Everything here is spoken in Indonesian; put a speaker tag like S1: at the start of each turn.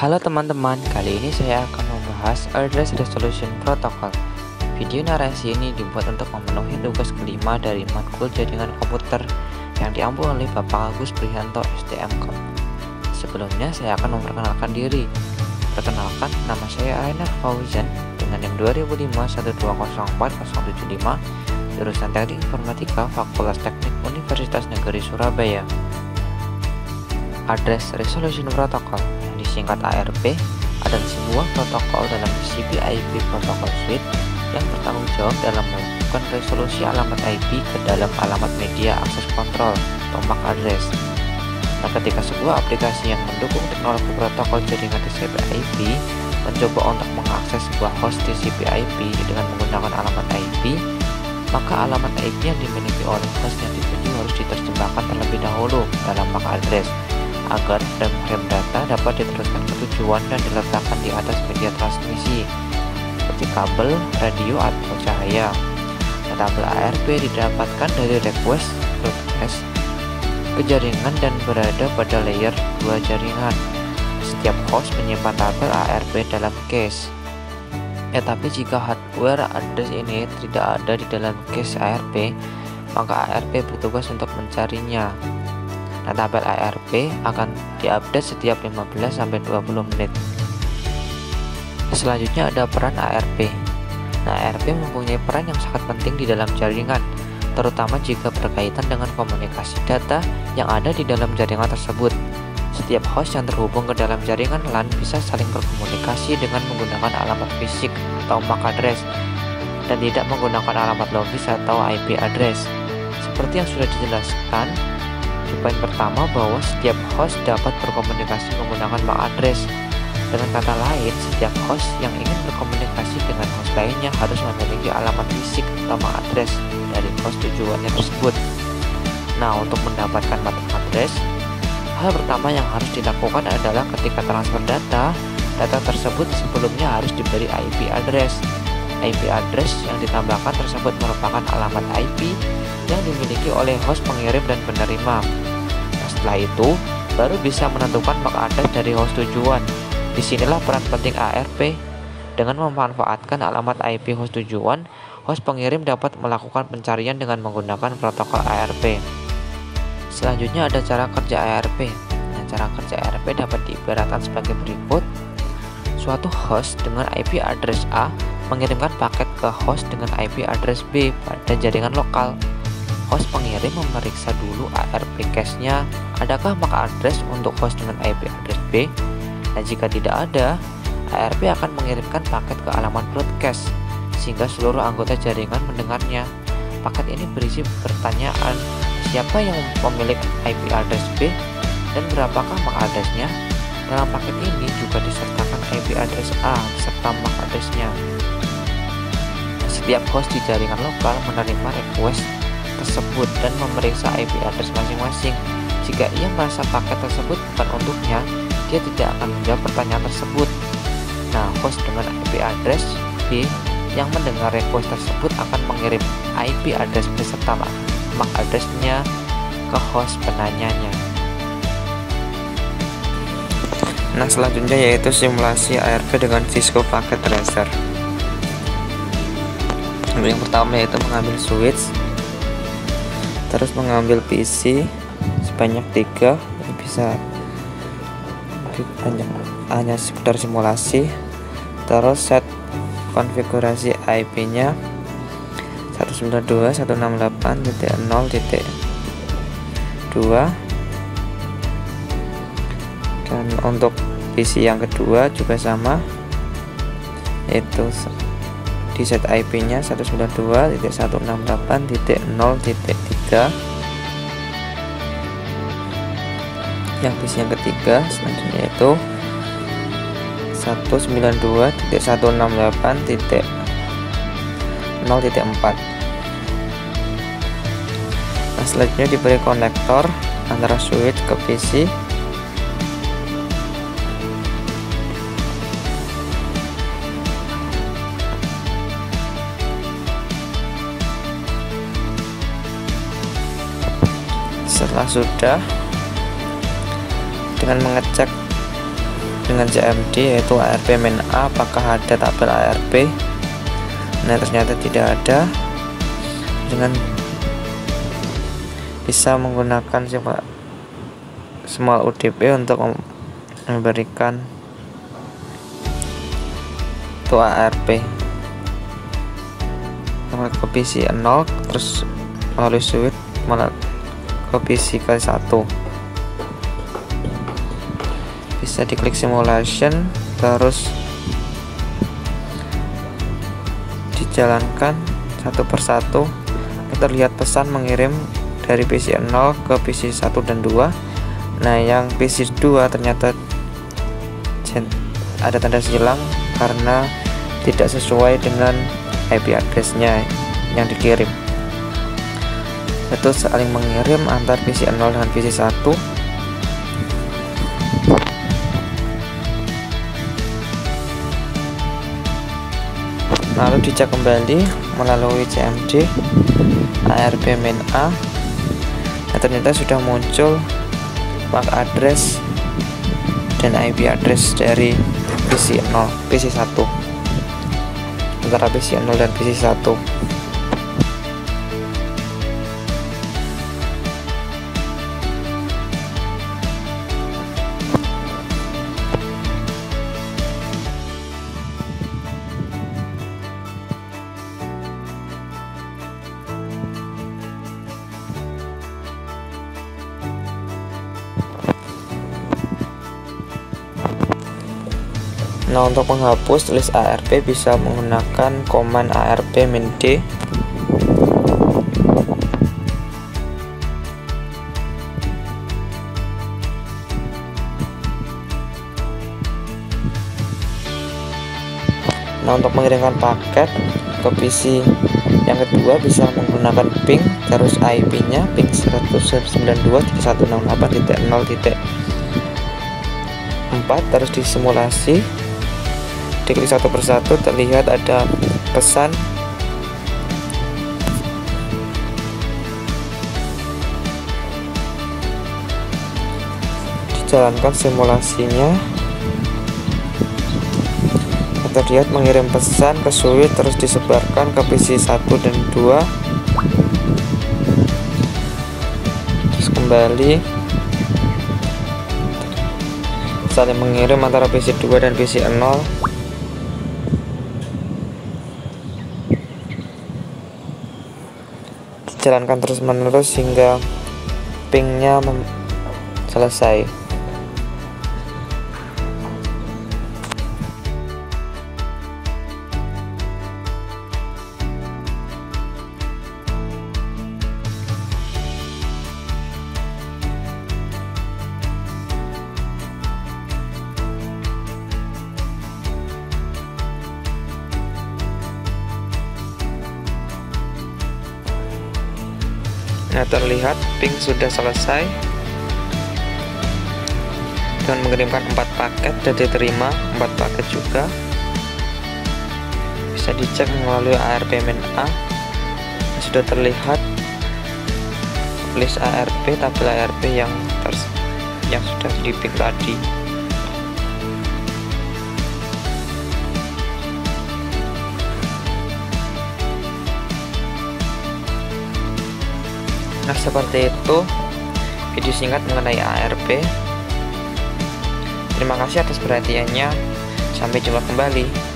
S1: Halo teman-teman, kali ini saya akan membahas Address Resolution Protocol. Video narasi ini dibuat untuk memenuhi tugas kelima dari matkul jaringan komputer yang diampu oleh Bapak Agus Prihanto STMKOM. Sebelumnya saya akan memperkenalkan diri. Perkenalkan, nama saya Rainer Fauzan dengan NIM 2051204075, jurusan Teknik Informatika Fakultas Teknik Universitas Negeri Surabaya. Address Resolution Protocol yang disingkat ARP adalah sebuah protokol dalam TCP/IP Protocol Suite yang bertanggung jawab dalam melakukan resolusi alamat IP ke dalam alamat media akses kontrol atau MAC address. Nah, ketika sebuah aplikasi yang mendukung teknologi protokol jaringan TCP/IP mencoba untuk mengakses sebuah host TCP/IP dengan menggunakan alamat IP, maka alamat IP yang dimiliki oleh host yang dituju harus diterjemahkan terlebih dahulu dalam MAC address agar frame-frame data dapat diteruskan ke tujuan dan diletakkan di atas media transmisi seperti kabel, radio, atau cahaya. Tabel ARP didapatkan dari request broadcast ke jaringan dan berada pada layer 2 jaringan. Setiap host menyimpan tabel ARP dalam cache. Tapi jika hardware address ini tidak ada di dalam cache ARP, maka ARP bertugas untuk mencarinya. Nah, tabel ARP akan diupdate setiap 15-20 menit. Selanjutnya ada peran ARP. Nah, ARP mempunyai peran yang sangat penting di dalam jaringan, terutama jika berkaitan dengan komunikasi data yang ada di dalam jaringan tersebut. Setiap host yang terhubung ke dalam jaringan LAN bisa saling berkomunikasi dengan menggunakan alamat fisik atau MAC address dan tidak menggunakan alamat logis atau IP address. Seperti yang sudah dijelaskan di poin pertama bahwa setiap host dapat berkomunikasi menggunakan MAC address. Dengan kata lain, setiap host yang ingin berkomunikasi dengan host lainnya harus memiliki alamat fisik atau MAC address dari host tujuannya tersebut. Nah, untuk mendapatkan MAC address, hal pertama yang harus dilakukan adalah ketika transfer data tersebut sebelumnya harus diberi IP address. IP address yang ditambahkan tersebut merupakan alamat IP yang dimiliki oleh host pengirim dan penerima. Nah, setelah itu baru bisa menentukan MAC address dari host tujuan. Disinilah peran penting ARP. Dengan memanfaatkan alamat IP host tujuan, host pengirim dapat melakukan pencarian dengan menggunakan protokol ARP. Selanjutnya ada cara kerja ARP. Nah, cara kerja ARP dapat diibaratkan sebagai berikut. Suatu host dengan IP address A mengirimkan paket ke host dengan IP address B pada jaringan lokal. Host pengirim memeriksa dulu ARP cache-nya, adakah MAC address untuk host dengan IP address B. Nah, jika tidak ada, ARP akan mengirimkan paket ke alamat broadcast sehingga seluruh anggota jaringan mendengarnya. Paket ini berisi pertanyaan, siapa yang pemilik IP address B dan berapakah MAC address-nya. Dalam paket ini juga disertakan IP address A serta MAC address-nya. Setiap host di jaringan lokal menerima request tersebut dan memeriksa IP address masing-masing. Jika ia merasa paket tersebut bukan untuknya, dia tidak akan menjawab pertanyaan tersebut. Nah, host dengan IP address B yang mendengar request tersebut akan mengirim IP address beserta MAC address-nya ke host penanyanya. Nah, selanjutnya yaitu simulasi ARP dengan Cisco Packet Tracer. Yang pertama yaitu mengambil switch, terus mengambil PC sebanyak 3, bisa hanya sekedar simulasi, terus set konfigurasi IP-nya 192.168.0.2, dan untuk PC yang kedua juga sama, yaitu di set IP-nya 192.168.0.3. Yang PC yang ketiga selanjutnya yaitu 192.168.0.4. Nah, selanjutnya diberi konektor antara switch ke PC. Setelah sudah, dengan mengecek dengan CMD, yaitu ARP-A, apakah ada tabel ARP. Nah, ternyata tidak ada. Dengan bisa menggunakan small UDP untuk memberikan itu ARP ke PC 0, terus melalui switch ke PC kali 1. Bisa diklik simulation, terus dijalankan satu persatu. Terlihat pesan mengirim dari PC 0 ke PC 1 dan 2. Nah, yang PC 2 ternyata ada tanda silang karena tidak sesuai dengan IP address-nya yang dikirim. Itu saling mengirim antar PC 0 dengan PC 1. Lalu dicek kembali melalui CMD ARP-A. Nah, ternyata sudah muncul MAC address dan IP address dari PC 0, PC 1, antara PC 0 dan PC 1. Nah, untuk menghapus list ARP bisa menggunakan command ARP-D. Nah, untuk mengirimkan paket ke PC yang kedua bisa menggunakan ping, terus IP-nya ping 192.168.0.4, terus disimulasi. Diklik satu persatu, terlihat ada pesan dijalankan simulasinya. Terlihat mengirim pesan ke switch, terus disebarkan ke PC 1 dan 2, terus kembali saling mengirim antara PC 2 dan PC 0. Jalankan terus menerus hingga pingnya selesai. Nah, terlihat ping sudah selesai dengan mengirimkan 4 paket dan diterima 4 paket juga. Bisa dicek melalui ARP-A. Sudah terlihat list ARP, tabel ARP yang sudah di ping tadi. Nah, seperti itu video singkat mengenai ARP. Terima kasih atas perhatiannya. Sampai jumpa kembali.